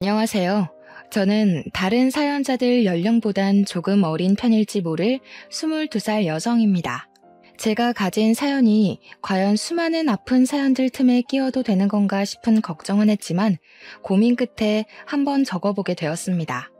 안녕하세요. 저는 다른 사연자들 연령보단 조금 어린 편일지 모를 22살 여성입니다. 제가 가진 사연이 과연 수많은 아픈 사연들 틈에 끼워도 되는 건가 싶은 걱정은 했지만 고민 끝에 한번 적어보게 되었습니다.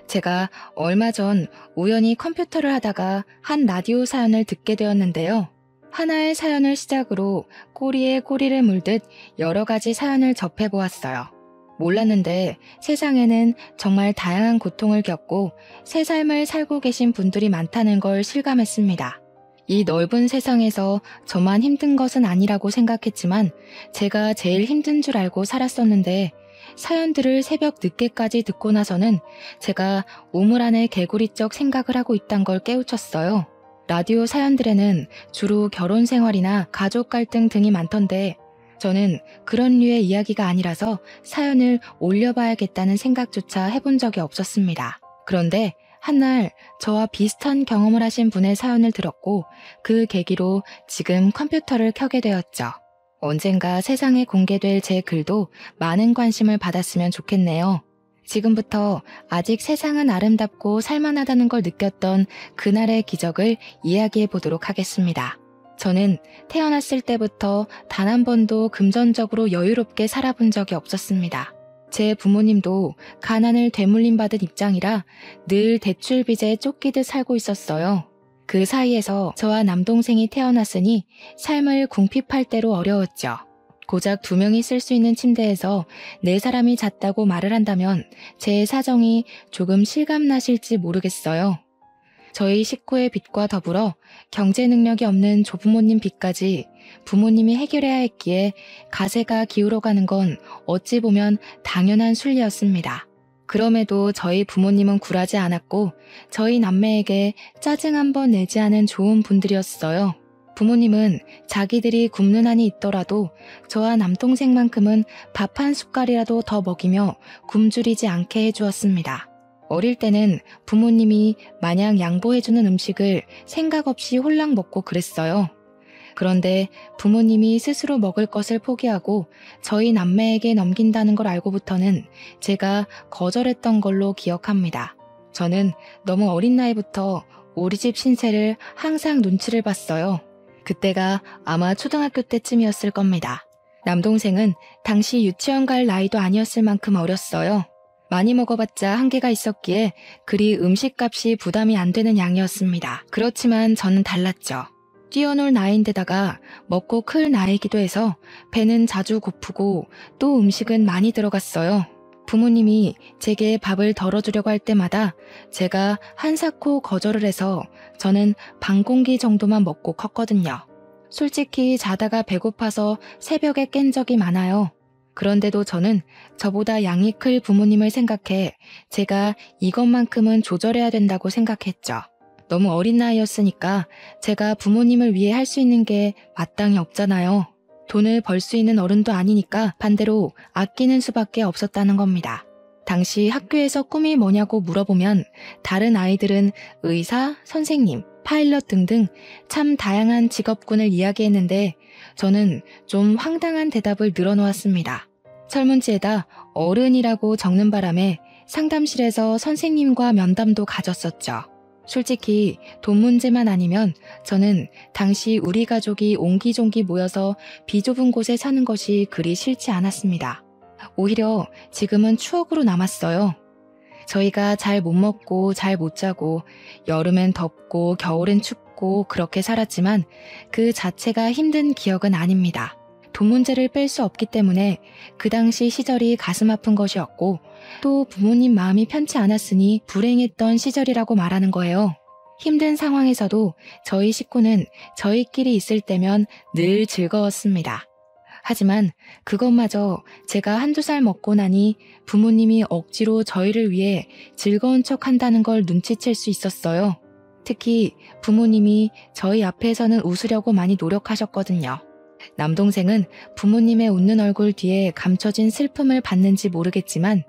제가 얼마 전 우연히 컴퓨터를 하다가 한 라디오 사연을 듣게 되었는데요. 하나의 사연을 시작으로 꼬리에 꼬리를 물듯 여러 가지 사연을 접해보았어요. 몰랐는데 세상에는 정말 다양한 고통을 겪고 새 삶을 살고 계신 분들이 많다는 걸 실감했습니다. 이 넓은 세상에서 저만 힘든 것은 아니라고 생각했지만 제가 제일 힘든 줄 알고 살았었는데 사연들을 새벽 늦게까지 듣고 나서는 제가 우물 안에 개구리적 생각을 하고 있단 걸 깨우쳤어요. 라디오 사연들에는 주로 결혼 생활이나 가족 갈등 등이 많던데 저는 그런 류의 이야기가 아니라서 사연을 올려봐야겠다는 생각조차 해본 적이 없었습니다. 그런데 한날 저와 비슷한 경험을 하신 분의 사연을 들었고 그 계기로 지금 컴퓨터를 켜게 되었죠. 언젠가 세상에 공개될 제 글도 많은 관심을 받았으면 좋겠네요. 지금부터 아직 세상은 아름답고 살만하다는 걸 느꼈던 그날의 기적을 이야기해 보도록 하겠습니다. 저는 태어났을 때부터 단 한 번도 금전적으로 여유롭게 살아본 적이 없었습니다. 제 부모님도 가난을 되물림받은 입장이라 늘 대출 빚에 쫓기듯 살고 있었어요. 그 사이에서 저와 남동생이 태어났으니 삶을 궁핍할 대로 어려웠죠. 고작 2명이 쓸 수 있는 침대에서 4사람이 잤다고 말을 한다면 제 사정이 조금 실감나실지 모르겠어요. 저희 식구의 빚과 더불어 경제 능력이 없는 조부모님 빚까지 부모님이 해결해야 했기에 가세가 기울어가는 건 어찌 보면 당연한 순리였습니다. 그럼에도 저희 부모님은 굴하지 않았고 저희 남매에게 짜증 한번 내지 않은 좋은 분들이었어요. 부모님은 자기들이 굶는 한이 있더라도 저와 남동생만큼은 밥 한 숟갈이라도 더 먹이며 굶주리지 않게 해주었습니다. 어릴 때는 부모님이 마냥 양보해주는 음식을 생각 없이 홀랑 먹고 그랬어요. 그런데 부모님이 스스로 먹을 것을 포기하고 저희 남매에게 넘긴다는 걸 알고부터는 제가 거절했던 걸로 기억합니다. 저는 너무 어린 나이부터 우리 집 신세를 항상 눈치를 봤어요. 그때가 아마 초등학교 때쯤이었을 겁니다. 남동생은 당시 유치원 갈 나이도 아니었을 만큼 어렸어요. 많이 먹어봤자 한계가 있었기에 그리 음식값이 부담이 안 되는 양이었습니다. 그렇지만 저는 달랐죠. 뛰어놀 나이인데다가 먹고 클 나이기도 해서 배는 자주 고프고 또 음식은 많이 들어갔어요. 부모님이 제게 밥을 덜어주려고 할 때마다 제가 한사코 거절을 해서 저는 반 공기 정도만 먹고 컸거든요. 솔직히 자다가 배고파서 새벽에 깬 적이 많아요. 그런데도 저는 저보다 양이 클 부모님을 생각해 제가 이것만큼은 조절해야 된다고 생각했죠. 너무 어린 나이였으니까 제가 부모님을 위해 할 수 있는 게 마땅히 없잖아요. 돈을 벌 수 있는 어른도 아니니까 반대로 아끼는 수밖에 없었다는 겁니다. 당시 학교에서 꿈이 뭐냐고 물어보면 다른 아이들은 의사, 선생님, 파일럿 등등 참 다양한 직업군을 이야기했는데 저는 좀 황당한 대답을 늘어놓았습니다. 설문지에다 어른이라고 적는 바람에 상담실에서 선생님과 면담도 가졌었죠. 솔직히 돈 문제만 아니면 저는 당시 우리 가족이 옹기종기 모여서 비좁은 곳에 사는 것이 그리 싫지 않았습니다. 오히려 지금은 추억으로 남았어요. 저희가 잘 못 먹고 잘 못 자고 여름엔 덥고 겨울엔 춥고 그렇게 살았지만 그 자체가 힘든 기억은 아닙니다. 돈 문제를 뺄 수 없기 때문에 그 당시 시절이 가슴 아픈 것이었고 또 부모님 마음이 편치 않았으니 불행했던 시절이라고 말하는 거예요. 힘든 상황에서도 저희 식구는 저희끼리 있을 때면 늘 즐거웠습니다. 하지만 그것마저 제가 1~2살 먹고 나니 부모님이 억지로 저희를 위해 즐거운 척 한다는 걸 눈치챌 수 있었어요. 특히 부모님이 저희 앞에서는 웃으려고 많이 노력하셨거든요. 남동생은 부모님의 웃는 얼굴 뒤에 감춰진 슬픔을 봤는지 모르겠지만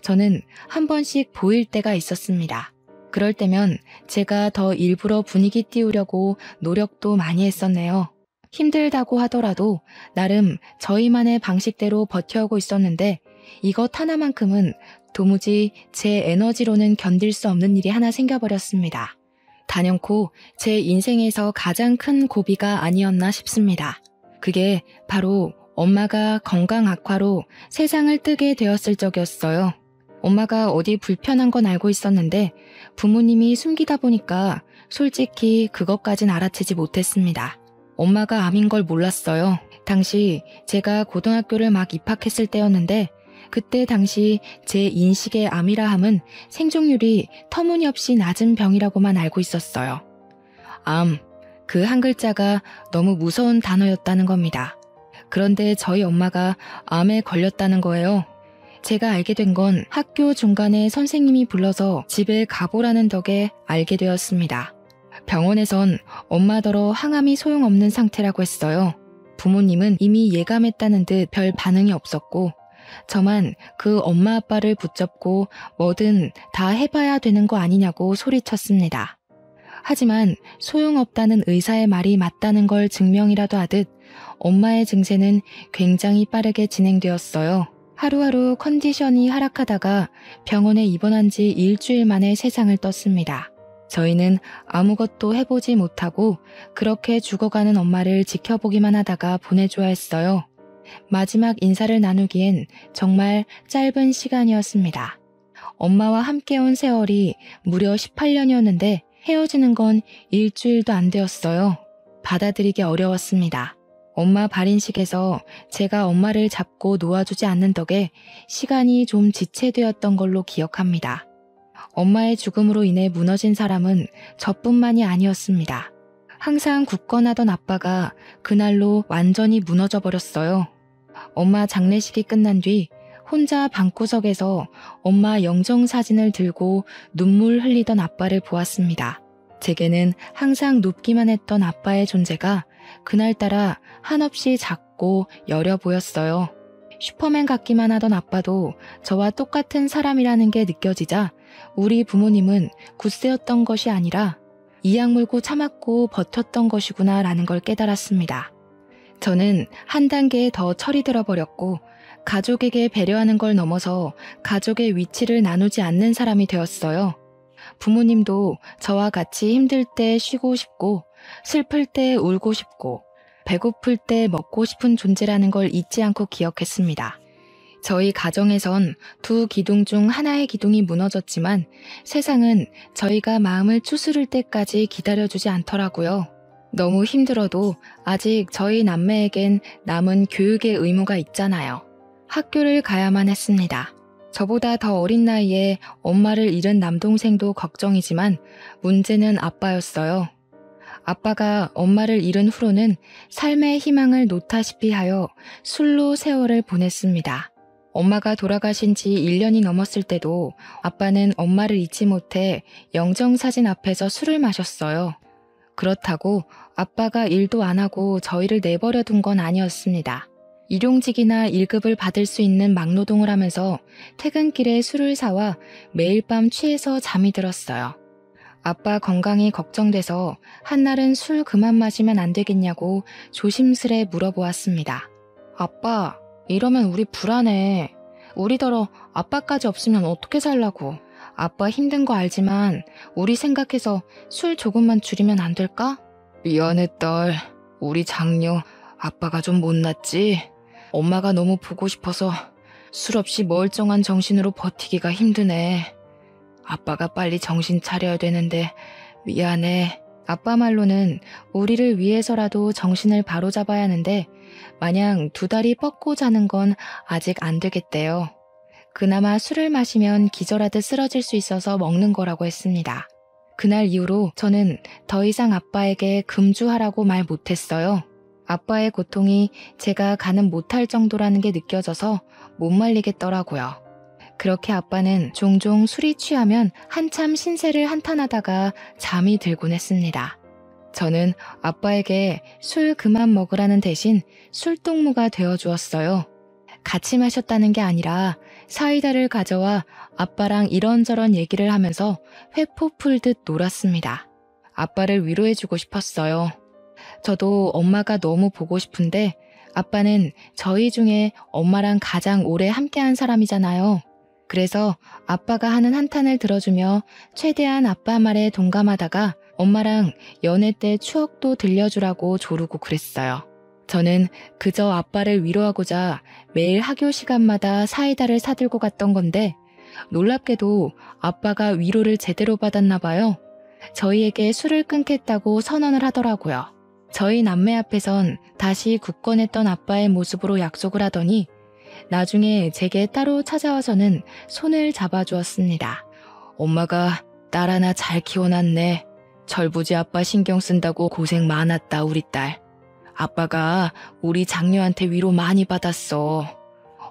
저는 한 번씩 보일 때가 있었습니다. 그럴 때면 제가 더 일부러 분위기 띄우려고 노력도 많이 했었네요. 힘들다고 하더라도 나름 저희만의 방식대로 버텨오고 있었는데 이것 하나만큼은 도무지 제 에너지로는 견딜 수 없는 일이 하나 생겨버렸습니다. 단연코 제 인생에서 가장 큰 고비가 아니었나 싶습니다. 그게 바로 엄마가 건강 악화로 세상을 뜨게 되었을 적이었어요. 엄마가 어디 불편한 건 알고 있었는데 부모님이 숨기다 보니까 솔직히 그것까진 알아채지 못했습니다. 엄마가 암인 걸 몰랐어요. 당시 제가 고등학교를 막 입학했을 때였는데 그때 당시 제 인식의 암이라 함은 생존율이 터무니없이 낮은 병이라고만 알고 있었어요. 암, 그 한 글자가 너무 무서운 단어였다는 겁니다. 그런데 저희 엄마가 암에 걸렸다는 거예요. 제가 알게 된 건 학교 중간에 선생님이 불러서 집에 가보라는 덕에 알게 되었습니다. 병원에선 엄마더러 항암이 소용없는 상태라고 했어요. 부모님은 이미 예감했다는 듯 별 반응이 없었고 저만 그 엄마 아빠를 붙잡고 뭐든 다 해봐야 되는 거 아니냐고 소리쳤습니다. 하지만 소용없다는 의사의 말이 맞다는 걸 증명이라도 하듯 엄마의 증세는 굉장히 빠르게 진행되었어요. 하루하루 컨디션이 하락하다가 병원에 입원한 지 일주일 만에 세상을 떴습니다. 저희는 아무것도 해보지 못하고 그렇게 죽어가는 엄마를 지켜보기만 하다가 보내줘야 했어요. 마지막 인사를 나누기엔 정말 짧은 시간이었습니다. 엄마와 함께 온 세월이 무려 18년이었는데 헤어지는 건 일주일도 안 되었어요. 받아들이기 어려웠습니다. 엄마 발인식에서 제가 엄마를 잡고 놓아주지 않는 덕에 시간이 좀 지체되었던 걸로 기억합니다. 엄마의 죽음으로 인해 무너진 사람은 저뿐만이 아니었습니다. 항상 굳건하던 아빠가 그날로 완전히 무너져 버렸어요. 엄마 장례식이 끝난 뒤 혼자 방구석에서 엄마 영정사진을 들고 눈물 흘리던 아빠를 보았습니다. 제게는 항상 눕기만 했던 아빠의 존재가 그날따라 한없이 작고 여려 보였어요. 슈퍼맨 같기만 하던 아빠도 저와 똑같은 사람이라는 게 느껴지자 우리 부모님은 굳세였던 것이 아니라 이악 물고 참았고 버텼던 것이구나 라는 걸 깨달았습니다. 저는 한 단계 더 철이 들어버렸고 가족에게 배려하는 걸 넘어서 가족의 위치를 나누지 않는 사람이 되었어요. 부모님도 저와 같이 힘들 때 쉬고 싶고 슬플 때 울고 싶고 배고플 때 먹고 싶은 존재라는 걸 잊지 않고 기억했습니다. 저희 가정에선 두 기둥 중 하나의 기둥이 무너졌지만 세상은 저희가 마음을 추스를 때까지 기다려주지 않더라고요. 너무 힘들어도 아직 저희 남매에겐 남은 교육의 의무가 있잖아요. 학교를 가야만 했습니다. 저보다 더 어린 나이에 엄마를 잃은 남동생도 걱정이지만 문제는 아빠였어요. 아빠가 엄마를 잃은 후로는 삶의 희망을 놓다시피 하여 술로 세월을 보냈습니다. 엄마가 돌아가신 지 1년이 넘었을 때도 아빠는 엄마를 잊지 못해 영정사진 앞에서 술을 마셨어요. 그렇다고 아빠가 일도 안 하고 저희를 내버려 둔 건 아니었습니다. 일용직이나 1급을 받을 수 있는 막노동을 하면서 퇴근길에 술을 사와 매일 밤 취해서 잠이 들었어요. 아빠 건강이 걱정돼서 한날은 술 그만 마시면 안 되겠냐고 조심스레 물어보았습니다. 아빠, 이러면 우리 불안해. 우리더러 아빠까지 없으면 어떻게 살라고. 아빠 힘든 거 알지만 우리 생각해서 술 조금만 줄이면 안 될까? 미안해 딸. 우리 장녀 아빠가 좀 못났지? 엄마가 너무 보고 싶어서 술 없이 멀쩡한 정신으로 버티기가 힘드네. 아빠가 빨리 정신 차려야 되는데 미안해. 아빠 말로는 우리를 위해서라도 정신을 바로잡아야 하는데 마냥 두 다리 뻗고 자는 건 아직 안 되겠대요. 그나마 술을 마시면 기절하듯 쓰러질 수 있어서 먹는 거라고 했습니다. 그날 이후로 저는 더 이상 아빠에게 금주하라고 말 못했어요. 아빠의 고통이 제가 가늠 못할 정도라는 게 느껴져서 못 말리겠더라고요. 그렇게 아빠는 종종 술이 취하면 한참 신세를 한탄하다가 잠이 들곤 했습니다. 저는 아빠에게 술 그만 먹으라는 대신 술동무가 되어주었어요. 같이 마셨다는 게 아니라 사이다를 가져와 아빠랑 이런저런 얘기를 하면서 회포 풀듯 놀았습니다. 아빠를 위로해주고 싶었어요. 저도 엄마가 너무 보고 싶은데 아빠는 저희 중에 엄마랑 가장 오래 함께한 사람이잖아요. 그래서 아빠가 하는 한탄을 들어주며 최대한 아빠 말에 동감하다가 엄마랑 연애 때 추억도 들려주라고 조르고 그랬어요. 저는 그저 아빠를 위로하고자 매일 학교 시간마다 사이다를 사들고 갔던 건데 놀랍게도 아빠가 위로를 제대로 받았나 봐요. 저희에게 술을 끊겠다고 선언을 하더라고요. 저희 남매 앞에선 다시 굳건했던 아빠의 모습으로 약속을 하더니 나중에 제게 따로 찾아와서는 손을 잡아주었습니다. 엄마가 딸 하나 잘 키워놨네. 철부지 아빠 신경 쓴다고 고생 많았다 우리 딸. 아빠가 우리 장녀한테 위로 많이 받았어.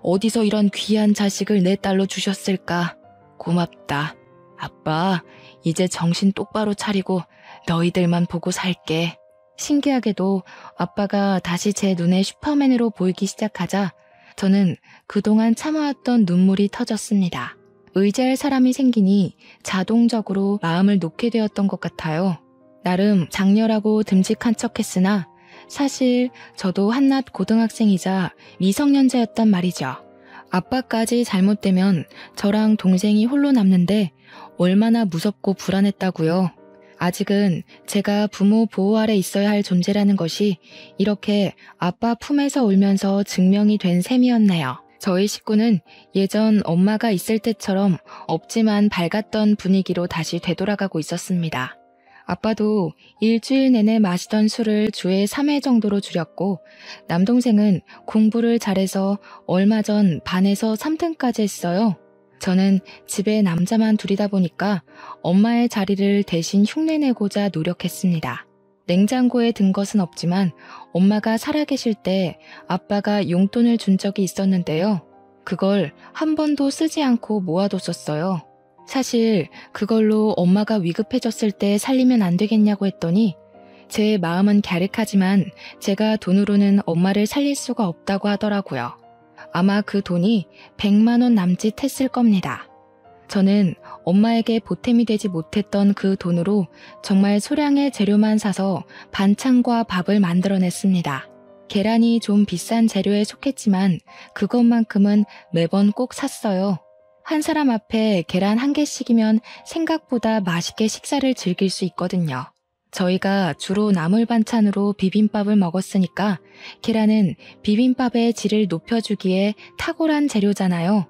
어디서 이런 귀한 자식을 내 딸로 주셨을까? 고맙다. 아빠 이제 정신 똑바로 차리고 너희들만 보고 살게. 신기하게도 아빠가 다시 제 눈에 슈퍼맨으로 보이기 시작하자 저는 그동안 참아왔던 눈물이 터졌습니다. 의지할 사람이 생기니 자동적으로 마음을 놓게 되었던 것 같아요. 나름 장녀라고 듬직한 척했으나 사실 저도 한낱 고등학생이자 미성년자였단 말이죠. 아빠까지 잘못되면 저랑 동생이 홀로 남는데 얼마나 무섭고 불안했다고요. 아직은 제가 부모 보호 아래 있어야 할 존재라는 것이 이렇게 아빠 품에서 울면서 증명이 된 셈이었네요. 저희 식구는 예전 엄마가 있을 때처럼 없지만 밝았던 분위기로 다시 되돌아가고 있었습니다. 아빠도 일주일 내내 마시던 술을 주에 3회 정도로 줄였고 남동생은 공부를 잘해서 얼마 전 반에서 3등까지 했어요. 저는 집에 남자만 둘이다 보니까 엄마의 자리를 대신 흉내내고자 노력했습니다. 냉장고에 든 것은 없지만 엄마가 살아계실 때 아빠가 용돈을 준 적이 있었는데요. 그걸 한 번도 쓰지 않고 모아뒀었어요. 사실 그걸로 엄마가 위급해졌을 때 살리면 안 되겠냐고 했더니 제 마음은 갸륵하지만 제가 돈으로는 엄마를 살릴 수가 없다고 하더라고요. 아마 그 돈이 100만 원 남짓 했을 겁니다. 저는 엄마에게 보탬이 되지 못했던 그 돈으로 정말 소량의 재료만 사서 반찬과 밥을 만들어냈습니다. 계란이 좀 비싼 재료에 속했지만 그것만큼은 매번 꼭 샀어요. 한 사람 앞에 계란 1개씩이면 생각보다 맛있게 식사를 즐길 수 있거든요. 저희가 주로 나물 반찬으로 비빔밥을 먹었으니까 계란은 비빔밥의 질을 높여주기에 탁월한 재료잖아요.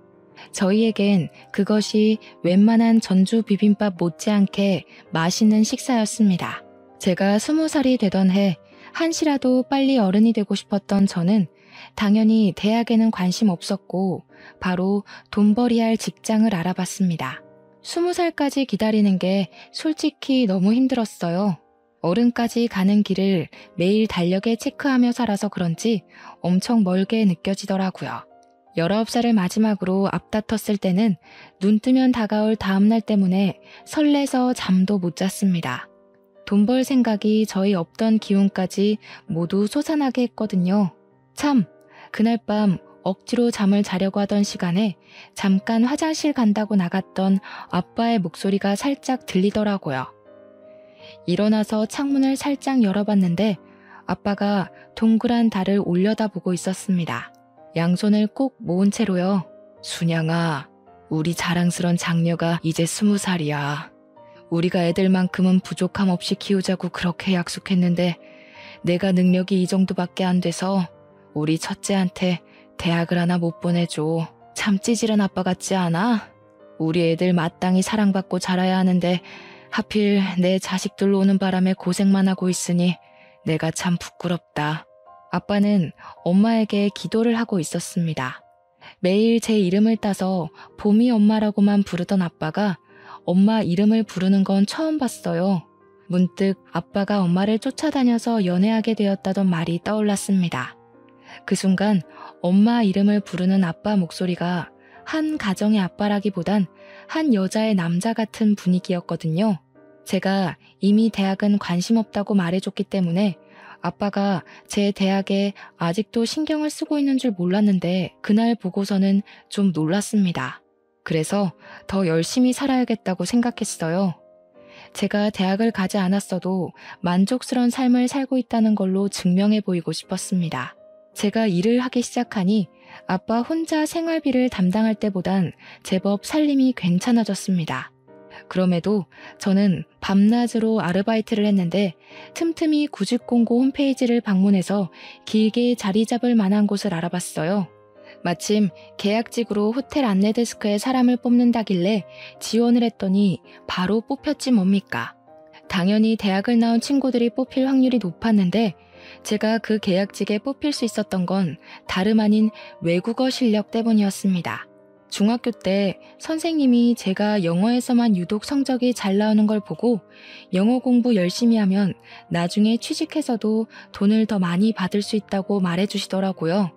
저희에겐 그것이 웬만한 전주 비빔밥 못지않게 맛있는 식사였습니다. 제가 20살이 되던 해 한시라도 빨리 어른이 되고 싶었던 저는 당연히 대학에는 관심 없었고 바로 돈벌이할 할 직장을 알아봤습니다. 20살까지 기다리는 게 솔직히 너무 힘들었어요. 어른까지 가는 길을 매일 달력에 체크하며 살아서 그런지 엄청 멀게 느껴지더라고요. 19살을 마지막으로 앞다퉜을 때는 눈 뜨면 다가올 다음날 때문에 설레서 잠도 못 잤습니다. 돈 벌 생각이 저희 없던 기운까지 모두 솟아나게 했거든요. 참, 그날 밤 억지로 잠을 자려고 하던 시간에 잠깐 화장실 간다고 나갔던 아빠의 목소리가 살짝 들리더라고요. 일어나서 창문을 살짝 열어봤는데 아빠가 동그란 달을 올려다보고 있었습니다. 양손을 꼭 모은 채로요. 순양아, 우리 자랑스런 장녀가 이제 20살이야. 우리가 애들만큼은 부족함 없이 키우자고 그렇게 약속했는데 내가 능력이 이 정도밖에 안 돼서 우리 첫째한테 대학을 하나 못 보내줘. 참 찌질한 아빠 같지 않아? 우리 애들 마땅히 사랑받고 자라야 하는데 하필 내 자식들로 오는 바람에 고생만 하고 있으니 내가 참 부끄럽다. 아빠는 엄마에게 기도를 하고 있었습니다. 매일 제 이름을 따서 봄이 엄마라고만 부르던 아빠가 엄마 이름을 부르는 건 처음 봤어요. 문득 아빠가 엄마를 쫓아다녀서 연애하게 되었다던 말이 떠올랐습니다. 그 순간 엄마 이름을 부르는 아빠 목소리가 한 가정의 아빠라기보단 한 여자의 남자 같은 분위기였거든요. 제가 이미 대학은 관심 없다고 말해줬기 때문에 아빠가 제 대학에 아직도 신경을 쓰고 있는 줄 몰랐는데 그날 보고서는 좀 놀랐습니다. 그래서 더 열심히 살아야겠다고 생각했어요. 제가 대학을 가지 않았어도 만족스러운 삶을 살고 있다는 걸로 증명해 보이고 싶었습니다. 제가 일을 하기 시작하니 아빠 혼자 생활비를 담당할 때보단 제법 살림이 괜찮아졌습니다. 그럼에도 저는 밤낮으로 아르바이트를 했는데 틈틈이 구직공고 홈페이지를 방문해서 길게 자리 잡을 만한 곳을 알아봤어요. 마침 계약직으로 호텔 안내데스크에 사람을 뽑는다길래 지원을 했더니 바로 뽑혔지 뭡니까. 당연히 대학을 나온 친구들이 뽑힐 확률이 높았는데 제가 그 계약직에 뽑힐 수 있었던 건 다름 아닌 외국어 실력 때문이었습니다. 중학교 때 선생님이 제가 영어에서만 유독 성적이 잘 나오는 걸 보고 영어 공부 열심히 하면 나중에 취직해서도 돈을 더 많이 받을 수 있다고 말해주시더라고요.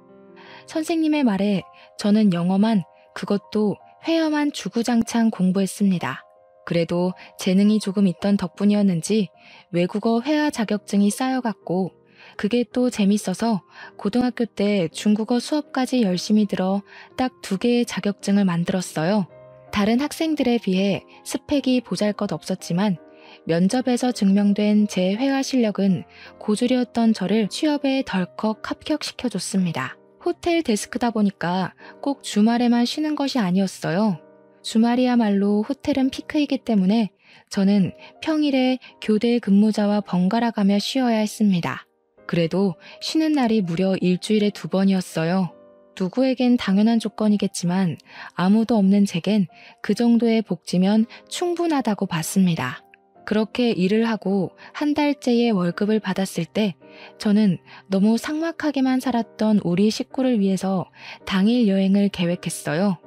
선생님의 말에 저는 영어만, 그것도 회화만 주구장창 공부했습니다. 그래도 재능이 조금 있던 덕분이었는지 외국어 회화 자격증이 쌓여갔고 그게 또 재밌어서 고등학교 때 중국어 수업까지 열심히 들어 딱 2개의 자격증을 만들었어요. 다른 학생들에 비해 스펙이 보잘것없었지만 면접에서 증명된 제 회화 실력은 고졸이었던 저를 취업에 덜컥 합격시켜줬습니다. 호텔 데스크다 보니까 꼭 주말에만 쉬는 것이 아니었어요. 주말이야말로 호텔은 피크이기 때문에 저는 평일에 교대 근무자와 번갈아 가며 쉬어야 했습니다. 그래도 쉬는 날이 무려 일주일에 2번이었어요. 누구에겐 당연한 조건이겠지만 아무도 없는 제겐 그 정도의 복지면 충분하다고 봤습니다. 그렇게 일을 하고 한 달째의 월급을 받았을 때 저는 너무 삭막하게만 살았던 우리 식구를 위해서 당일 여행을 계획했어요.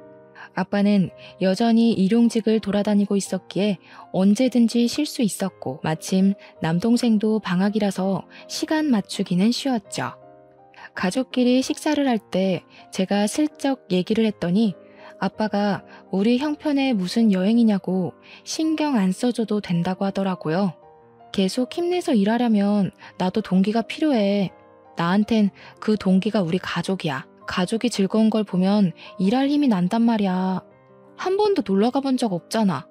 아빠는 여전히 일용직을 돌아다니고 있었기에 언제든지 쉴 수 있었고 마침 남동생도 방학이라서 시간 맞추기는 쉬웠죠. 가족끼리 식사를 할 때 제가 슬쩍 얘기를 했더니 아빠가 우리 형편에 무슨 여행이냐고 신경 안 써줘도 된다고 하더라고요. 계속 힘내서 일하려면 나도 동기가 필요해. 나한텐 그 동기가 우리 가족이야. 가족이 즐거운 걸 보면 일할 힘이 난단 말이야. 한 번도 놀러 가본 적 없잖아.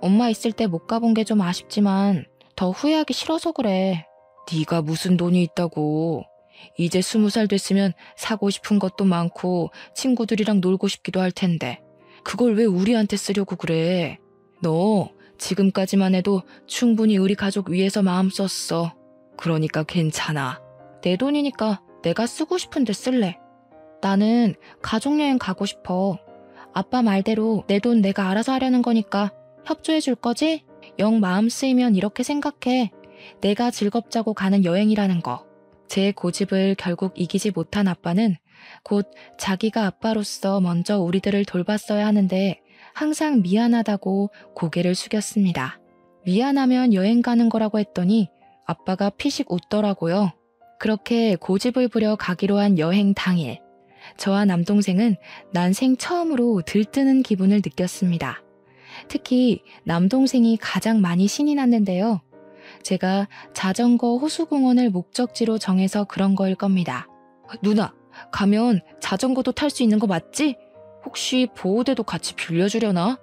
엄마 있을 때 못 가본 게 좀 아쉽지만 더 후회하기 싫어서 그래. 네가 무슨 돈이 있다고. 이제 20살 됐으면 사고 싶은 것도 많고 친구들이랑 놀고 싶기도 할 텐데 그걸 왜 우리한테 쓰려고 그래. 너 지금까지만 해도 충분히 우리 가족 위해서 마음 썼어. 그러니까 괜찮아. 내 돈이니까 내가 쓰고 싶은데 쓸래. 나는 가족여행 가고 싶어. 아빠 말대로 내 돈 내가 알아서 하려는 거니까 협조해 줄 거지? 영 마음 쓰이면 이렇게 생각해. 내가 즐겁자고 가는 여행이라는 거. 제 고집을 결국 이기지 못한 아빠는 곧 자기가 아빠로서 먼저 우리들을 돌봤어야 하는데 항상 미안하다고 고개를 숙였습니다. 미안하면 여행 가는 거라고 했더니 아빠가 피식 웃더라고요. 그렇게 고집을 부려 가기로 한 여행 당일. 저와 남동생은 난생 처음으로 들뜨는 기분을 느꼈습니다. 특히 남동생이 가장 많이 신이 났는데요. 제가 자전거 호수공원을 목적지로 정해서 그런 거일 겁니다. 누나, 가면 자전거도 탈 수 있는 거 맞지? 혹시 보호대도 같이 빌려주려나?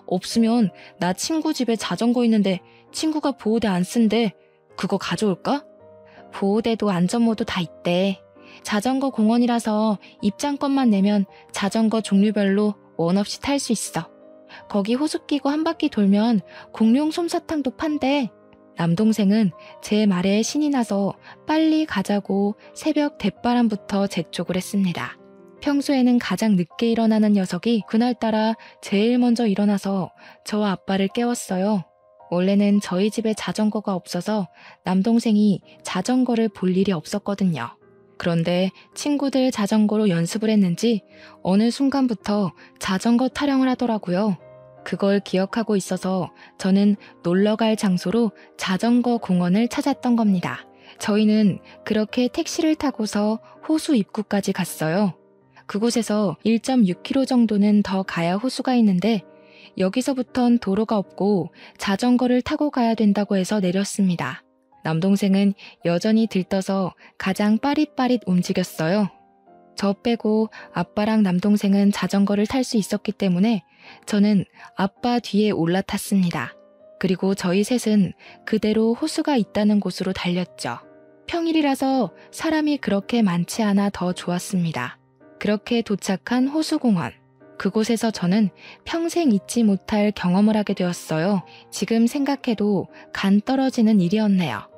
없으면 나 친구 집에 자전거 있는데 친구가 보호대 안 쓴대. 그거 가져올까? 보호대도 안전모도 다 있대. 자전거 공원이라서 입장권만 내면 자전거 종류별로 원 없이 탈 수 있어. 거기 호수 끼고 한 바퀴 돌면 공룡 솜사탕도 판대. 남동생은 제 말에 신이 나서 빨리 가자고 새벽 대바람부터 재촉을 했습니다. 평소에는 가장 늦게 일어나는 녀석이 그날따라 제일 먼저 일어나서 저와 아빠를 깨웠어요. 원래는 저희 집에 자전거가 없어서 남동생이 자전거를 볼 일이 없었거든요. 그런데 친구들 자전거로 연습을 했는지 어느 순간부터 자전거 타령을 하더라고요. 그걸 기억하고 있어서 저는 놀러갈 장소로 자전거 공원을 찾았던 겁니다. 저희는 그렇게 택시를 타고서 호수 입구까지 갔어요. 그곳에서 1.6km 정도는 더 가야 호수가 있는데 여기서부턴 도로가 없고 자전거를 타고 가야 된다고 해서 내렸습니다. 남동생은 여전히 들떠서 가장 빠릿빠릿 움직였어요. 저 빼고 아빠랑 남동생은 자전거를 탈 수 있었기 때문에 저는 아빠 뒤에 올라탔습니다. 그리고 저희 셋은 그대로 호수가 있다는 곳으로 달렸죠. 평일이라서 사람이 그렇게 많지 않아 더 좋았습니다. 그렇게 도착한 호수공원. 그곳에서 저는 평생 잊지 못할 경험을 하게 되었어요. 지금 생각해도 간 떨어지는 일이었네요.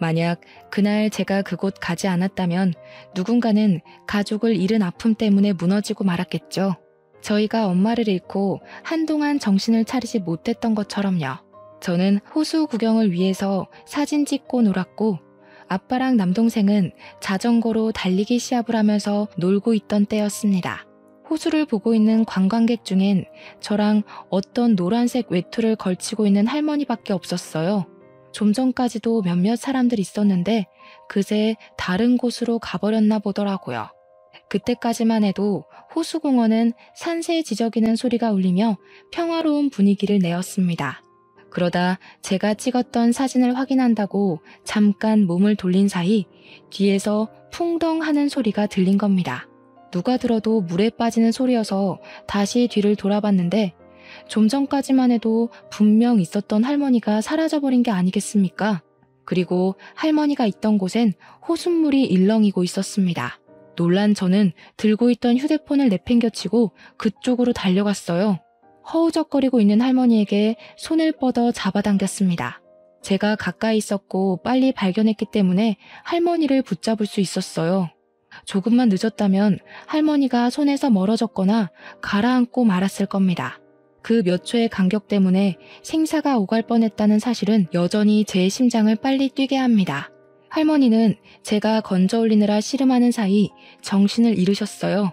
만약 그날 제가 그곳 가지 않았다면 누군가는 가족을 잃은 아픔 때문에 무너지고 말았겠죠. 저희가 엄마를 잃고 한동안 정신을 차리지 못했던 것처럼요. 저는 호수 구경을 위해서 사진 찍고 놀았고 아빠랑 남동생은 자전거로 달리기 시합을 하면서 놀고 있던 때였습니다. 호수를 보고 있는 관광객 중엔 저랑 어떤 노란색 외투를 걸치고 있는 할머니밖에 없었어요. 좀 전까지도 몇몇 사람들이 있었는데 그새 다른 곳으로 가버렸나 보더라고요. 그때까지만 해도 호수공원은 산새 지저귀는 소리가 울리며 평화로운 분위기를 내었습니다. 그러다 제가 찍었던 사진을 확인한다고 잠깐 몸을 돌린 사이 뒤에서 풍덩 하는 소리가 들린 겁니다. 누가 들어도 물에 빠지는 소리여서 다시 뒤를 돌아봤는데 좀 전까지만 해도 분명 있었던 할머니가 사라져버린 게 아니겠습니까? 그리고 할머니가 있던 곳엔 호숫물이 일렁이고 있었습니다. 놀란 저는 들고 있던 휴대폰을 내팽겨치고 그쪽으로 달려갔어요. 허우적거리고 있는 할머니에게 손을 뻗어 잡아당겼습니다. 제가 가까이 있었고 빨리 발견했기 때문에 할머니를 붙잡을 수 있었어요. 조금만 늦었다면 할머니가 손에서 멀어졌거나 가라앉고 말았을 겁니다. 그 몇 초의 간격 때문에 생사가 오갈 뻔했다는 사실은 여전히 제 심장을 빨리 뛰게 합니다. 할머니는 제가 건져 올리느라 씨름하는 사이 정신을 잃으셨어요.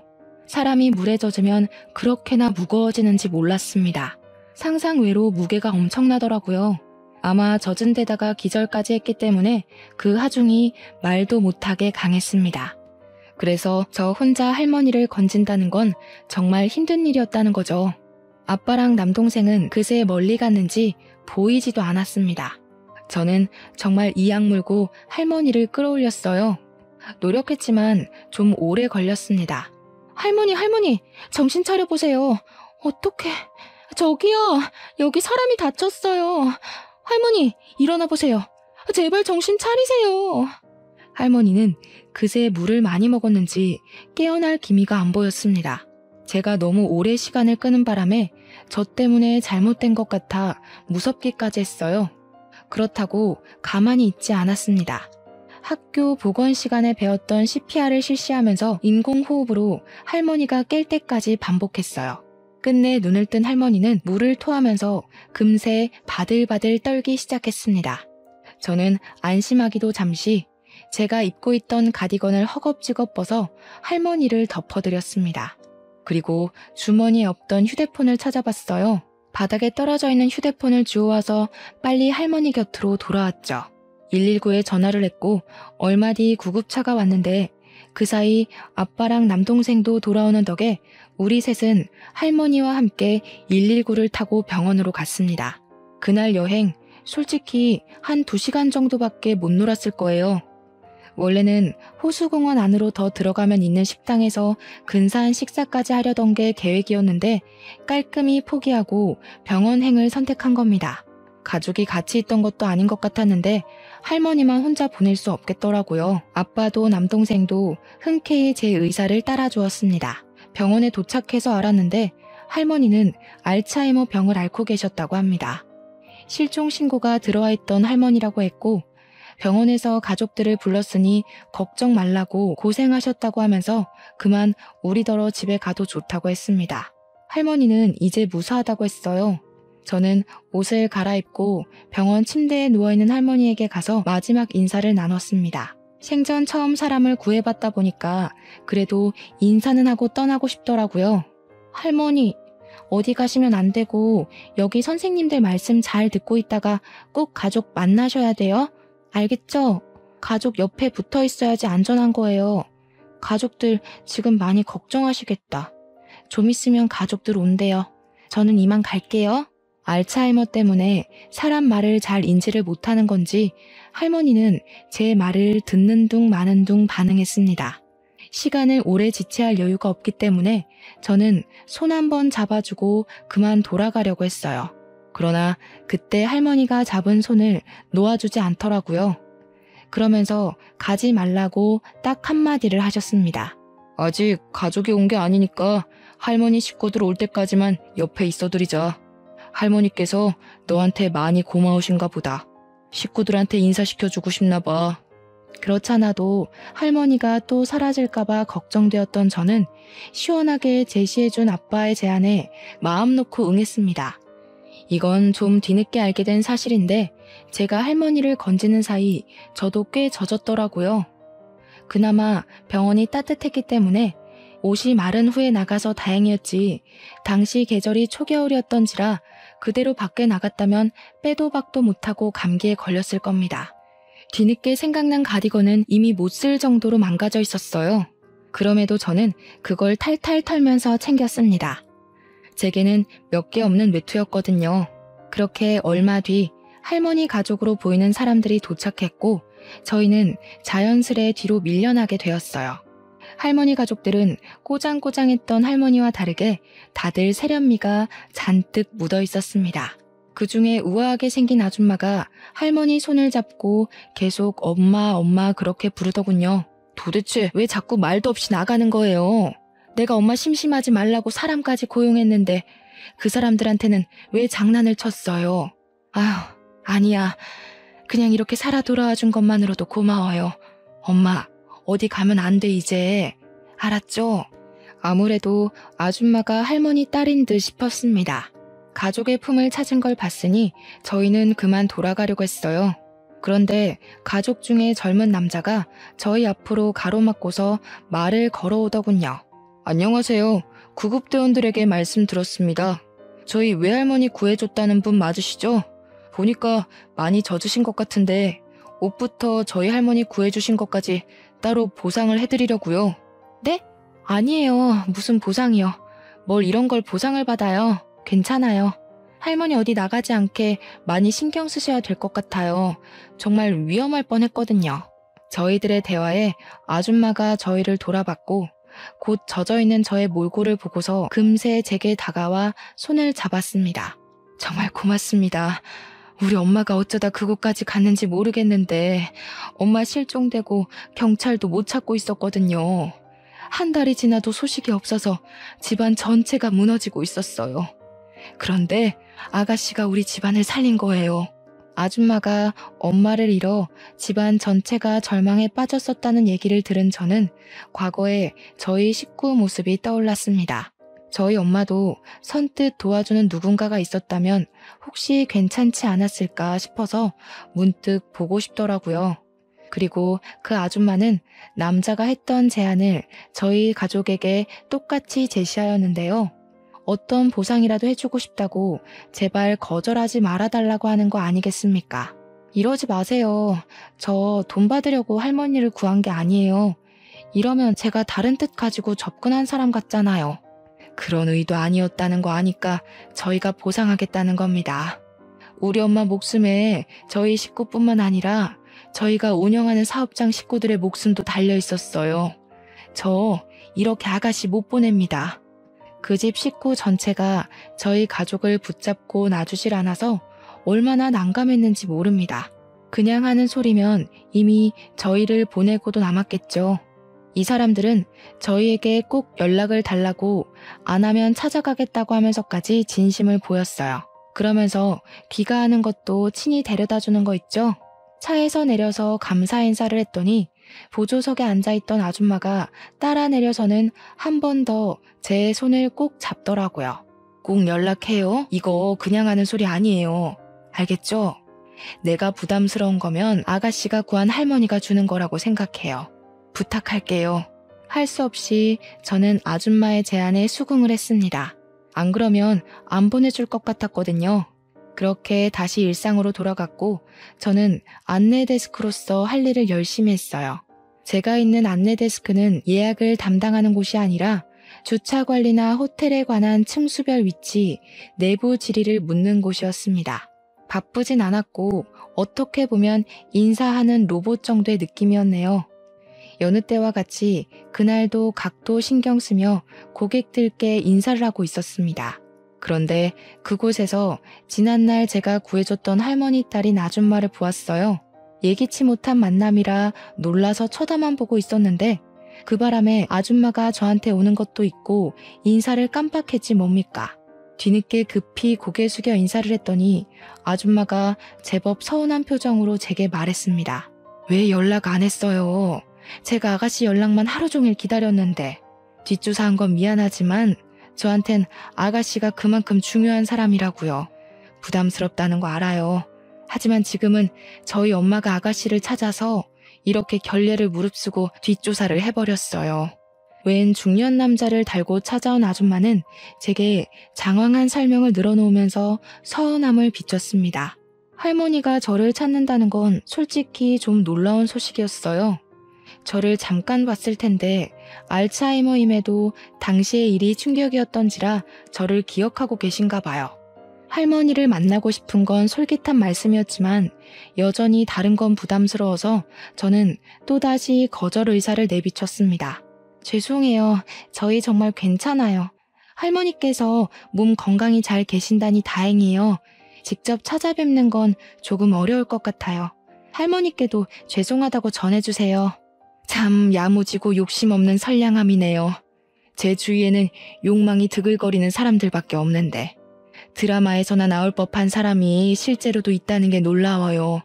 사람이 물에 젖으면 그렇게나 무거워지는지 몰랐습니다. 상상외로 무게가 엄청나더라고요. 아마 젖은 데다가 기절까지 했기 때문에 그 하중이 말도 못하게 강했습니다. 그래서 저 혼자 할머니를 건진다는 건 정말 힘든 일이었다는 거죠. 아빠랑 남동생은 그새 멀리 갔는지 보이지도 않았습니다. 저는 정말 이악 물고 할머니를 끌어올렸어요. 노력했지만 좀 오래 걸렸습니다. 할머니, 정신 차려보세요. 어떡해. 저기요, 여기 사람이 다쳤어요. 할머니, 일어나 보세요. 제발 정신 차리세요. 할머니는 그새 물을 많이 먹었는지 깨어날 기미가 안 보였습니다. 제가 너무 오래 시간을 끄는 바람에 저 때문에 잘못된 것 같아 무섭기까지 했어요. 그렇다고 가만히 있지 않았습니다. 학교 보건 시간에 배웠던 CPR을 실시하면서 인공호흡으로 할머니가 깰 때까지 반복했어요. 끝내 눈을 뜬 할머니는 물을 토하면서 금세 바들바들 떨기 시작했습니다. 저는 안심하기도 잠시 제가 입고 있던 가디건을 허겁지겁 벗어 할머니를 덮어드렸습니다. 그리고 주머니에 없던 휴대폰을 찾아봤어요. 바닥에 떨어져 있는 휴대폰을 주워와서 빨리 할머니 곁으로 돌아왔죠. 119에 전화를 했고 얼마 뒤 구급차가 왔는데 그 사이 아빠랑 남동생도 돌아오는 덕에 우리 셋은 할머니와 함께 119를 타고 병원으로 갔습니다. 그날 여행 솔직히 한 2시간 정도밖에 못 놀았을 거예요. 원래는 호수공원 안으로 더 들어가면 있는 식당에서 근사한 식사까지 하려던 게 계획이었는데 깔끔히 포기하고 병원행을 선택한 겁니다. 가족이 같이 있던 것도 아닌 것 같았는데 할머니만 혼자 보낼 수 없겠더라고요. 아빠도 남동생도 흔쾌히 제 의사를 따라주었습니다. 병원에 도착해서 알았는데 할머니는 알츠하이머 병을 앓고 계셨다고 합니다. 실종 신고가 들어와 있던 할머니라고 했고 병원에서 가족들을 불렀으니 걱정 말라고 고생하셨다고 하면서 그만 우리더러 집에 가도 좋다고 했습니다. 할머니는 이제 무사하다고 했어요. 저는 옷을 갈아입고 병원 침대에 누워있는 할머니에게 가서 마지막 인사를 나눴습니다. 생전 처음 사람을 구해봤다 보니까 그래도 인사는 하고 떠나고 싶더라고요. 할머니, 어디 가시면 안 되고 여기 선생님들 말씀 잘 듣고 있다가 꼭 가족 만나셔야 돼요. 알겠죠? 가족 옆에 붙어 있어야지 안전한 거예요. 가족들 지금 많이 걱정하시겠다. 좀 있으면 가족들 온대요. 저는 이만 갈게요. 알츠하이머 때문에 사람 말을 잘 인지를 못하는 건지 할머니는 제 말을 듣는 둥 마는 둥 반응했습니다. 시간을 오래 지체할 여유가 없기 때문에 저는 손 한번 잡아주고 그만 돌아가려고 했어요. 그러나 그때 할머니가 잡은 손을 놓아주지 않더라고요. 그러면서 가지 말라고 딱 한마디를 하셨습니다. 아직 가족이 온 게 아니니까 할머니 식구들 올 때까지만 옆에 있어드리자. 할머니께서 너한테 많이 고마우신가 보다. 식구들한테 인사시켜주고 싶나 봐. 그렇잖아도 할머니가 또 사라질까봐 걱정되었던 저는 시원하게 제시해준 아빠의 제안에 마음 놓고 응했습니다. 이건 좀 뒤늦게 알게 된 사실인데 제가 할머니를 건지는 사이 저도 꽤 젖었더라고요. 그나마 병원이 따뜻했기 때문에 옷이 마른 후에 나가서 다행이었지 당시 계절이 초겨울이었던지라 그대로 밖에 나갔다면 빼도 박도 못하고 감기에 걸렸을 겁니다. 뒤늦게 생각난 가디건은 이미 못 쓸 정도로 망가져 있었어요. 그럼에도 저는 그걸 탈탈 털면서 챙겼습니다. 제게는 몇 개 없는 외투였거든요. 그렇게 얼마 뒤 할머니 가족으로 보이는 사람들이 도착했고 저희는 자연스레 뒤로 밀려나게 되었어요. 할머니 가족들은 꼬장꼬장했던 할머니와 다르게 다들 세련미가 잔뜩 묻어 있었습니다. 그 중에 우아하게 생긴 아줌마가 할머니 손을 잡고 계속 엄마 엄마 그렇게 부르더군요. 도대체 왜 자꾸 말도 없이 나가는 거예요? 내가 엄마 심심하지 말라고 사람까지 고용했는데 그 사람들한테는 왜 장난을 쳤어요? 아휴, 아니야. 그냥 이렇게 살아 돌아와 준 것만으로도 고마워요. 엄마, 어디 가면 안 돼 이제. 알았죠? 아무래도 아줌마가 할머니 딸인 듯 싶었습니다. 가족의 품을 찾은 걸 봤으니 저희는 그만 돌아가려고 했어요. 그런데 가족 중에 젊은 남자가 저희 앞으로 가로막고서 말을 걸어오더군요. 안녕하세요. 구급대원들에게 말씀 들었습니다. 저희 외할머니 구해줬다는 분 맞으시죠? 보니까 많이 젖으신 것 같은데 옷부터 저희 할머니 구해주신 것까지 따로 보상을 해드리려고요. 네? 아니에요. 무슨 보상이요. 뭘 이런 걸 보상을 받아요. 괜찮아요. 할머니 어디 나가지 않게 많이 신경 쓰셔야 될 것 같아요. 정말 위험할 뻔했거든요. 저희들의 대화에 아줌마가 저희를 돌아봤고 곧 젖어있는 저의 몰골을 보고서 금세 제게 다가와 손을 잡았습니다. 정말 고맙습니다. 우리 엄마가 어쩌다 그곳까지 갔는지 모르겠는데 엄마 실종되고 경찰도 못 찾고 있었거든요. 한 달이 지나도 소식이 없어서 집안 전체가 무너지고 있었어요. 그런데 아가씨가 우리 집안을 살린 거예요. 아줌마가 엄마를 잃어 집안 전체가 절망에 빠졌었다는 얘기를 들은 저는 과거에 저희 식구 모습이 떠올랐습니다. 저희 엄마도 선뜻 도와주는 누군가가 있었다면 혹시 괜찮지 않았을까 싶어서 문득 보고 싶더라고요. 그리고 그 아줌마는 남자가 했던 제안을 저희 가족에게 똑같이 제시하였는데요. 어떤 보상이라도 해주고 싶다고 제발 거절하지 말아달라고 하는 거 아니겠습니까? 이러지 마세요. 저 돈 받으려고 할머니를 구한 게 아니에요. 이러면 제가 다른 뜻 가지고 접근한 사람 같잖아요. 그런 의도 아니었다는 거 아니까 저희가 보상하겠다는 겁니다. 우리 엄마 목숨에 저희 식구뿐만 아니라 저희가 운영하는 사업장 식구들의 목숨도 달려 있었어요. 저 이렇게 아가씨 못 보냅니다. 그 집 식구 전체가 저희 가족을 붙잡고 놔주질 않아서 얼마나 난감했는지 모릅니다. 그냥 하는 소리면 이미 저희를 보내고도 남았겠죠. 이 사람들은 저희에게 꼭 연락을 달라고 안 하면 찾아가겠다고 하면서까지 진심을 보였어요. 그러면서 귀가하는 것도 친히 데려다 주는 거 있죠? 차에서 내려서 감사 인사를 했더니 보조석에 앉아있던 아줌마가 따라 내려서는 한 번 더 제 손을 꼭 잡더라고요. 꼭 연락해요. 이거 그냥 하는 소리 아니에요. 알겠죠? 내가 부담스러운 거면 아가씨가 구한 할머니가 주는 거라고 생각해요. 부탁할게요. 할 수 없이 저는 아줌마의 제안에 수긍을 했습니다. 안 그러면 안 보내줄 것 같았거든요. 그렇게 다시 일상으로 돌아갔고 저는 안내 데스크로서 할 일을 열심히 했어요. 제가 있는 안내 데스크는 예약을 담당하는 곳이 아니라 주차 관리나 호텔에 관한 층수별 위치, 내부 지리를 묻는 곳이었습니다. 바쁘진 않았고 어떻게 보면 인사하는 로봇 정도의 느낌이었네요. 여느 때와 같이 그날도 각도 신경 쓰며 고객들께 인사를 하고 있었습니다. 그런데 그곳에서 지난날 제가 구해줬던 할머니 딸인 아줌마를 보았어요. 예기치 못한 만남이라 놀라서 쳐다만 보고 있었는데 그 바람에 아줌마가 저한테 오는 것도 있고 인사를 깜빡했지 뭡니까. 뒤늦게 급히 고개 숙여 인사를 했더니 아줌마가 제법 서운한 표정으로 제게 말했습니다. 왜 연락 안 했어요? 제가 아가씨 연락만 하루 종일 기다렸는데. 뒷조사한 건 미안하지만 저한텐 아가씨가 그만큼 중요한 사람이라고요. 부담스럽다는 거 알아요. 하지만 지금은 저희 엄마가 아가씨를 찾아서 이렇게 결례를 무릅쓰고 뒷조사를 해버렸어요. 웬 중년 남자를 달고 찾아온 아줌마는 제게 장황한 설명을 늘어놓으면서 서운함을 비췄습니다. 할머니가 저를 찾는다는 건 솔직히 좀 놀라운 소식이었어요. 저를 잠깐 봤을 텐데 알츠하이머임에도 당시의 일이 충격이었던지라 저를 기억하고 계신가 봐요. 할머니를 만나고 싶은 건 솔깃한 말씀이었지만 여전히 다른 건 부담스러워서 저는 또다시 거절 의사를 내비쳤습니다. 죄송해요. 저희 정말 괜찮아요. 할머니께서 몸 건강히 잘 계신다니 다행이에요. 직접 찾아뵙는 건 조금 어려울 것 같아요. 할머니께도 죄송하다고 전해주세요. 참 야무지고 욕심 없는 선량함이네요. 제 주위에는 욕망이 드글거리는 사람들밖에 없는데 드라마에서나 나올 법한 사람이 실제로도 있다는 게 놀라워요.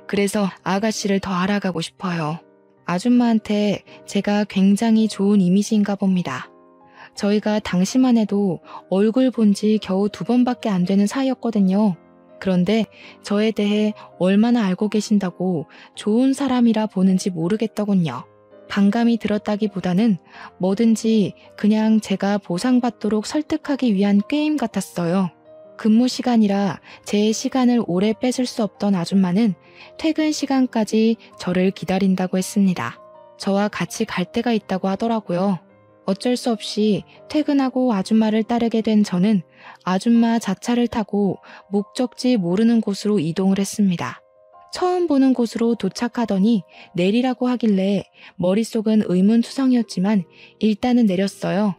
그래서 아가씨를 더 알아가고 싶어요. 아줌마한테 제가 굉장히 좋은 이미지인가 봅니다. 저희가 당시만 해도 얼굴 본 지 겨우 2번밖에 안 되는 사이였거든요. 그런데 저에 대해 얼마나 알고 계신다고 좋은 사람이라 보는지 모르겠더군요. 반감이 들었다기보다는 뭐든지 그냥 제가 보상받도록 설득하기 위한 게임 같았어요. 근무 시간이라 제 시간을 오래 뺏을 수 없던 아줌마는 퇴근 시간까지 저를 기다린다고 했습니다. 저와 같이 갈 데가 있다고 하더라고요. 어쩔 수 없이 퇴근하고 아줌마를 따르게 된 저는 아줌마 자차를 타고 목적지 모르는 곳으로 이동을 했습니다. 처음 보는 곳으로 도착하더니 내리라고 하길래 머릿속은 의문투성이었지만 일단은 내렸어요.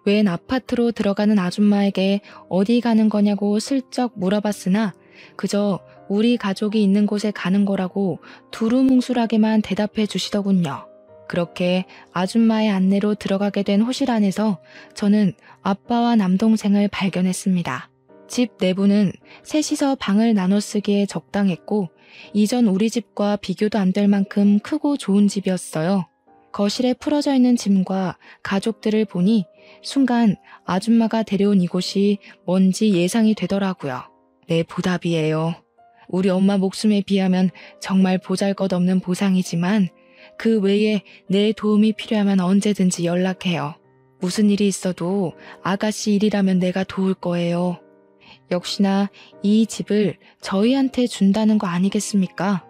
웬 아파트로 들어가는 아줌마에게 어디 가는 거냐고 슬쩍 물어봤으나 그저 우리 가족이 있는 곳에 가는 거라고 두루뭉술하게만 대답해 주시더군요. 그렇게 아줌마의 안내로 들어가게 된 호실 안에서 저는 아빠와 남동생을 발견했습니다. 집 내부는 셋이서 방을 나눠 쓰기에 적당했고 이전 우리 집과 비교도 안 될 만큼 크고 좋은 집이었어요. 거실에 풀어져 있는 짐과 가족들을 보니 순간 아줌마가 데려온 이곳이 뭔지 예상이 되더라고요. 내 보답이에요. 우리 엄마 목숨에 비하면 정말 보잘것없는 보상이지만 그 외에 내 도움이 필요하면 언제든지 연락해요. 무슨 일이 있어도 아가씨 일이라면 내가 도울 거예요. 역시나 이 집을 저희한테 준다는 거 아니겠습니까?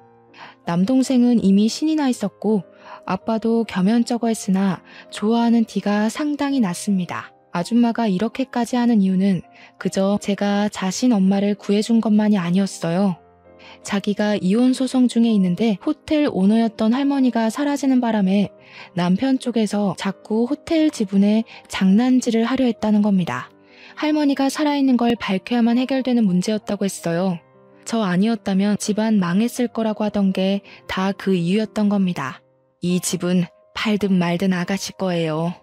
남동생은 이미 신이 나 있었고 아빠도 겸연쩍어 했으나 좋아하는 티가 상당히 났습니다. 아줌마가 이렇게까지 하는 이유는 그저 제가 자신 엄마를 구해준 것만이 아니었어요. 자기가 이혼 소송 중에 있는데 호텔 오너였던 할머니가 사라지는 바람에 남편 쪽에서 자꾸 호텔 지분에 장난질을 하려 했다는 겁니다. 할머니가 살아있는 걸 밝혀야만 해결되는 문제였다고 했어요. 저 아니었다면 집안 망했을 거라고 하던 게 다 그 이유였던 겁니다. 이 집은 팔든 말든 아가씨 거예요.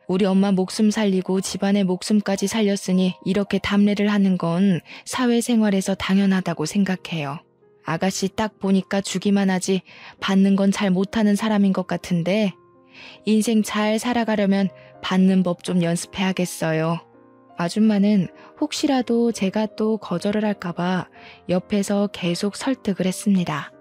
우리 엄마 목숨 살리고 집안의 목숨까지 살렸으니 이렇게 담례를 하는 건 사회생활에서 당연하다고 생각해요. 아가씨 딱 보니까 주기만 하지 받는 건 잘 못하는 사람인 것 같은데 인생 잘 살아가려면 받는 법 좀 연습해야겠어요. 아줌마는 혹시라도 제가 또 거절을 할까봐 옆에서 계속 설득을 했습니다.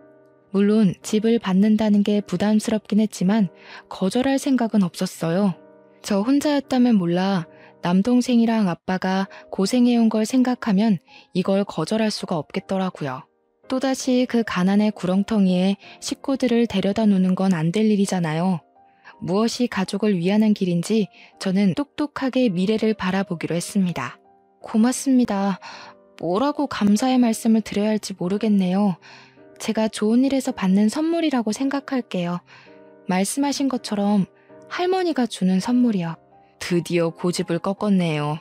물론 집을 받는다는 게 부담스럽긴 했지만 거절할 생각은 없었어요. 저 혼자였다면 몰라 남동생이랑 아빠가 고생해온 걸 생각하면 이걸 거절할 수가 없겠더라고요. 또다시 그 가난의 구렁텅이에 식구들을 데려다 놓는 건 안 될 일이잖아요. 무엇이 가족을 위하는 길인지 저는 똑똑하게 미래를 바라보기로 했습니다. 고맙습니다. 뭐라고 감사의 말씀을 드려야 할지 모르겠네요. 제가 좋은 일에서 받는 선물이라고 생각할게요. 말씀하신 것처럼 할머니가 주는 선물이요. 드디어 고집을 꺾었네요.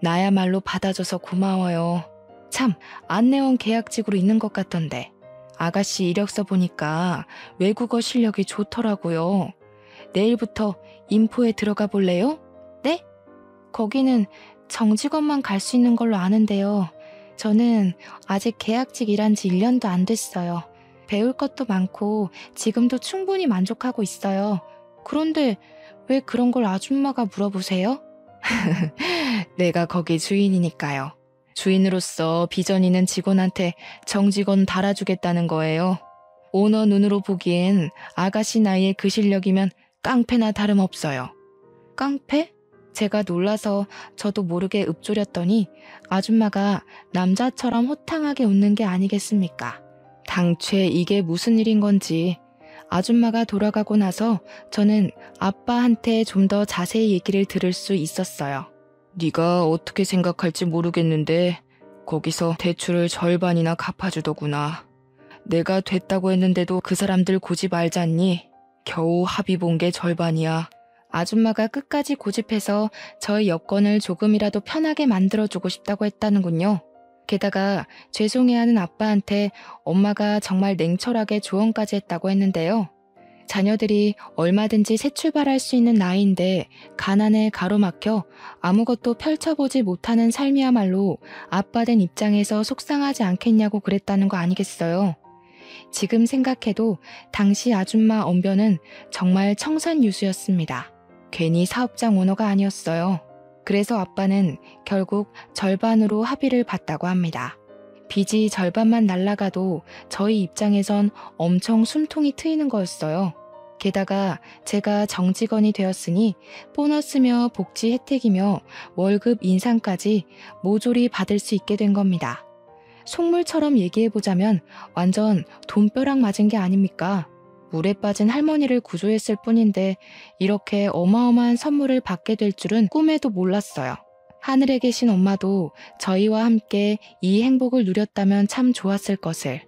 나야말로 받아줘서 고마워요. 참, 안내원 계약직으로 있는 것 같던데. 아가씨 이력서 보니까 외국어 실력이 좋더라고요. 내일부터 인포에 들어가 볼래요? 네? 거기는 정직원만 갈 수 있는 걸로 아는데요. 저는 아직 계약직 일한 지 1년도 안 됐어요. 배울 것도 많고 지금도 충분히 만족하고 있어요. 그런데 왜 그런 걸 아줌마가 물어보세요? 내가 거기 주인이니까요. 주인으로서 비전 있는 직원한테 정직원 달아주겠다는 거예요. 오너 눈으로 보기엔 아가씨 나이에 그 실력이면 깡패나 다름없어요. 깡패? 제가 놀라서 저도 모르게 읊조렸더니 아줌마가 남자처럼 호탕하게 웃는 게 아니겠습니까? 당최 이게 무슨 일인 건지. 아줌마가 돌아가고 나서 저는 아빠한테 좀 더 자세히 얘기를 들을 수 있었어요. 네가 어떻게 생각할지 모르겠는데 거기서 대출을 절반이나 갚아주더구나. 내가 됐다고 했는데도 그 사람들 고집 알잖니? 겨우 합의 본 게 절반이야. 아줌마가 끝까지 고집해서 저의 여건을 조금이라도 편하게 만들어주고 싶다고 했다는군요. 게다가 죄송해하는 아빠한테 엄마가 정말 냉철하게 조언까지 했다고 했는데요. 자녀들이 얼마든지 새 출발할 수 있는 나이인데 가난에 가로막혀 아무것도 펼쳐보지 못하는 삶이야말로 아빠 된 입장에서 속상하지 않겠냐고 그랬다는 거 아니겠어요. 지금 생각해도 당시 아줌마 언변은 정말 청산유수였습니다. 괜히 사업장 오너가 아니었어요. 그래서 아빠는 결국 절반으로 합의를 봤다고 합니다. 빚이 절반만 날아가도 저희 입장에선 엄청 숨통이 트이는 거였어요. 게다가 제가 정직원이 되었으니 보너스며 복지 혜택이며 월급 인상까지 모조리 받을 수 있게 된 겁니다. 속물처럼 얘기해보자면 완전 돈벼락 맞은 게 아닙니까? 물에 빠진 할머니를 구조했을 뿐인데 이렇게 어마어마한 선물을 받게 될 줄은 꿈에도 몰랐어요. 하늘에 계신 엄마도 저희와 함께 이 행복을 누렸다면 참 좋았을 것을.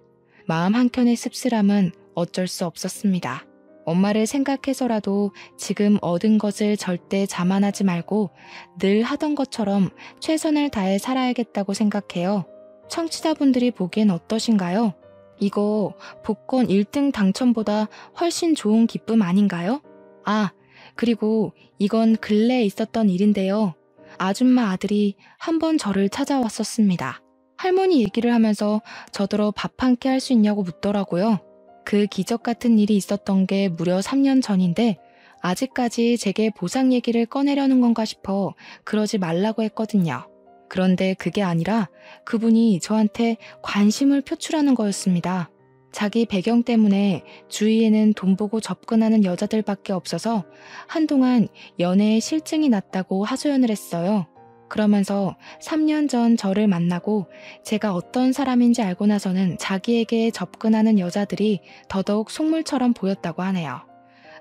마음 한켠의 씁쓸함은 어쩔 수 없었습니다. 엄마를 생각해서라도 지금 얻은 것을 절대 자만하지 말고 늘 하던 것처럼 최선을 다해 살아야겠다고 생각해요. 청취자분들이 보기엔 어떠신가요? 이거 복권 1등 당첨보다 훨씬 좋은 기쁨 아닌가요? 아, 그리고 이건 근래에 있었던 일인데요. 아줌마 아들이 한번 저를 찾아왔었습니다. 할머니 얘기를 하면서 저더러 밥 한 끼 할 수 있냐고 묻더라고요. 그 기적 같은 일이 있었던 게 무려 3년 전인데 아직까지 제게 보상 얘기를 꺼내려는 건가 싶어 그러지 말라고 했거든요. 그런데 그게 아니라 그분이 저한테 관심을 표출하는 거였습니다. 자기 배경 때문에 주위에는 돈 보고 접근하는 여자들밖에 없어서 한동안 연애에 실증이 났다고 하소연을 했어요. 그러면서 3년 전 저를 만나고 제가 어떤 사람인지 알고 나서는 자기에게 접근하는 여자들이 더더욱 속물처럼 보였다고 하네요.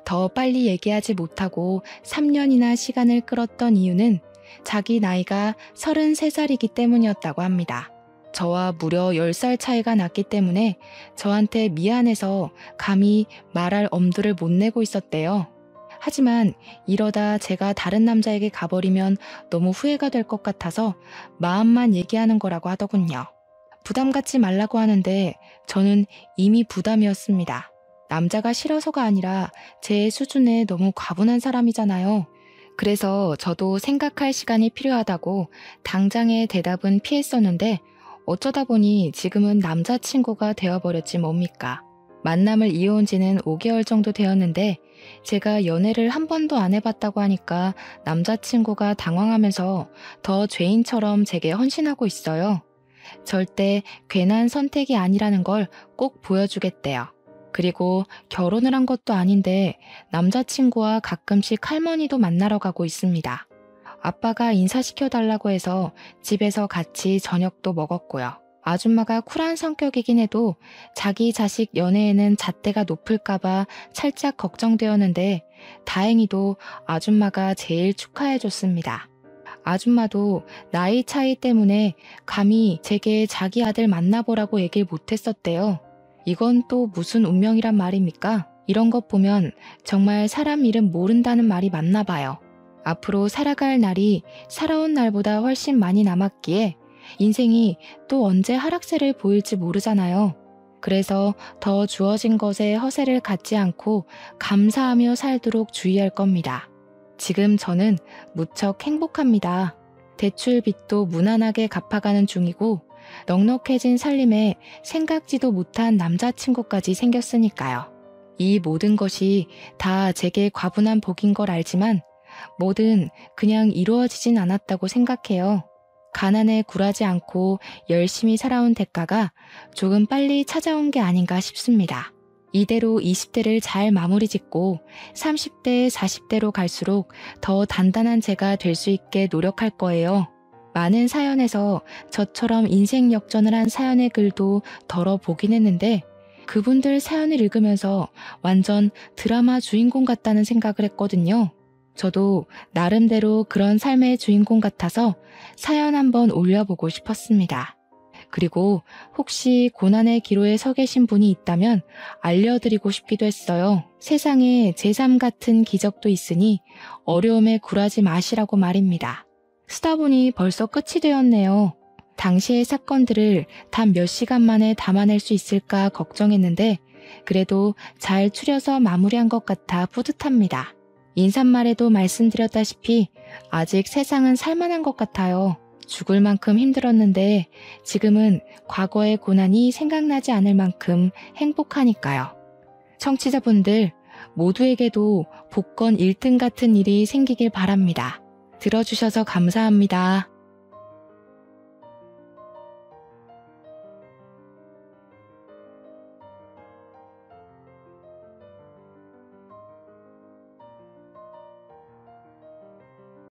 더 빨리 얘기하지 못하고 3년이나 시간을 끌었던 이유는 자기 나이가 33살이기 때문이었다고 합니다. 저와 무려 10살 차이가 났기 때문에 저한테 미안해서 감히 말할 엄두를 못 내고 있었대요. 하지만 이러다 제가 다른 남자에게 가버리면 너무 후회가 될 것 같아서 마음만 얘기하는 거라고 하더군요. 부담 갖지 말라고 하는데 저는 이미 부담이었습니다. 남자가 싫어서가 아니라 제 수준에 너무 과분한 사람이잖아요. 그래서 저도 생각할 시간이 필요하다고 당장의 대답은 피했었는데 어쩌다 보니 지금은 남자친구가 되어버렸지 뭡니까. 만남을 이어온 지는 5개월 정도 되었는데 제가 연애를 한 번도 안 해봤다고 하니까 남자친구가 당황하면서 더 죄인처럼 제게 헌신하고 있어요. 절대 괜한 선택이 아니라는 걸 꼭 보여주겠대요. 그리고 결혼을 한 것도 아닌데 남자친구와 가끔씩 할머니도 만나러 가고 있습니다. 아빠가 인사시켜달라고 해서 집에서 같이 저녁도 먹었고요. 아줌마가 쿨한 성격이긴 해도 자기 자식 연애에는 잣대가 높을까봐 살짝 걱정되었는데 다행히도 아줌마가 제일 축하해줬습니다. 아줌마도 나이 차이 때문에 감히 제게 자기 아들 만나보라고 얘기를 못했었대요. 이건 또 무슨 운명이란 말입니까? 이런 것 보면 정말 사람 이름 모른다는 말이 맞나 봐요. 앞으로 살아갈 날이 살아온 날보다 훨씬 많이 남았기에 인생이 또 언제 하락세를 보일지 모르잖아요. 그래서 더 주어진 것에 허세를 갖지 않고 감사하며 살도록 주의할 겁니다. 지금 저는 무척 행복합니다. 대출 빚도 무난하게 갚아가는 중이고 넉넉해진 살림에 생각지도 못한 남자친구까지 생겼으니까요. 이 모든 것이 다 제게 과분한 복인 걸 알지만 뭐든 그냥 이루어지진 않았다고 생각해요. 가난에 굴하지 않고 열심히 살아온 대가가 조금 빨리 찾아온 게 아닌가 싶습니다. 이대로 20대를 잘 마무리 짓고 30대, 40대로 갈수록 더 단단한 제가 될 수 있게 노력할 거예요. 많은 사연에서 저처럼 인생 역전을 한 사연의 글도 덜어보긴 했는데 그분들 사연을 읽으면서 완전 드라마 주인공 같다는 생각을 했거든요. 저도 나름대로 그런 삶의 주인공 같아서 사연 한번 올려보고 싶었습니다. 그리고 혹시 고난의 기로에 서 계신 분이 있다면 알려드리고 싶기도 했어요. 세상에 제3 같은 기적도 있으니 어려움에 굴하지 마시라고 말입니다. 쓰다 보니 벌써 끝이 되었네요. 당시의 사건들을 단 몇 시간 만에 담아낼 수 있을까 걱정했는데 그래도 잘 추려서 마무리한 것 같아 뿌듯합니다. 인사말에도 말씀드렸다시피 아직 세상은 살만한 것 같아요. 죽을 만큼 힘들었는데 지금은 과거의 고난이 생각나지 않을 만큼 행복하니까요. 청취자분들 모두에게도 복권 1등 같은 일이 생기길 바랍니다. 들어주셔서 감사합니다.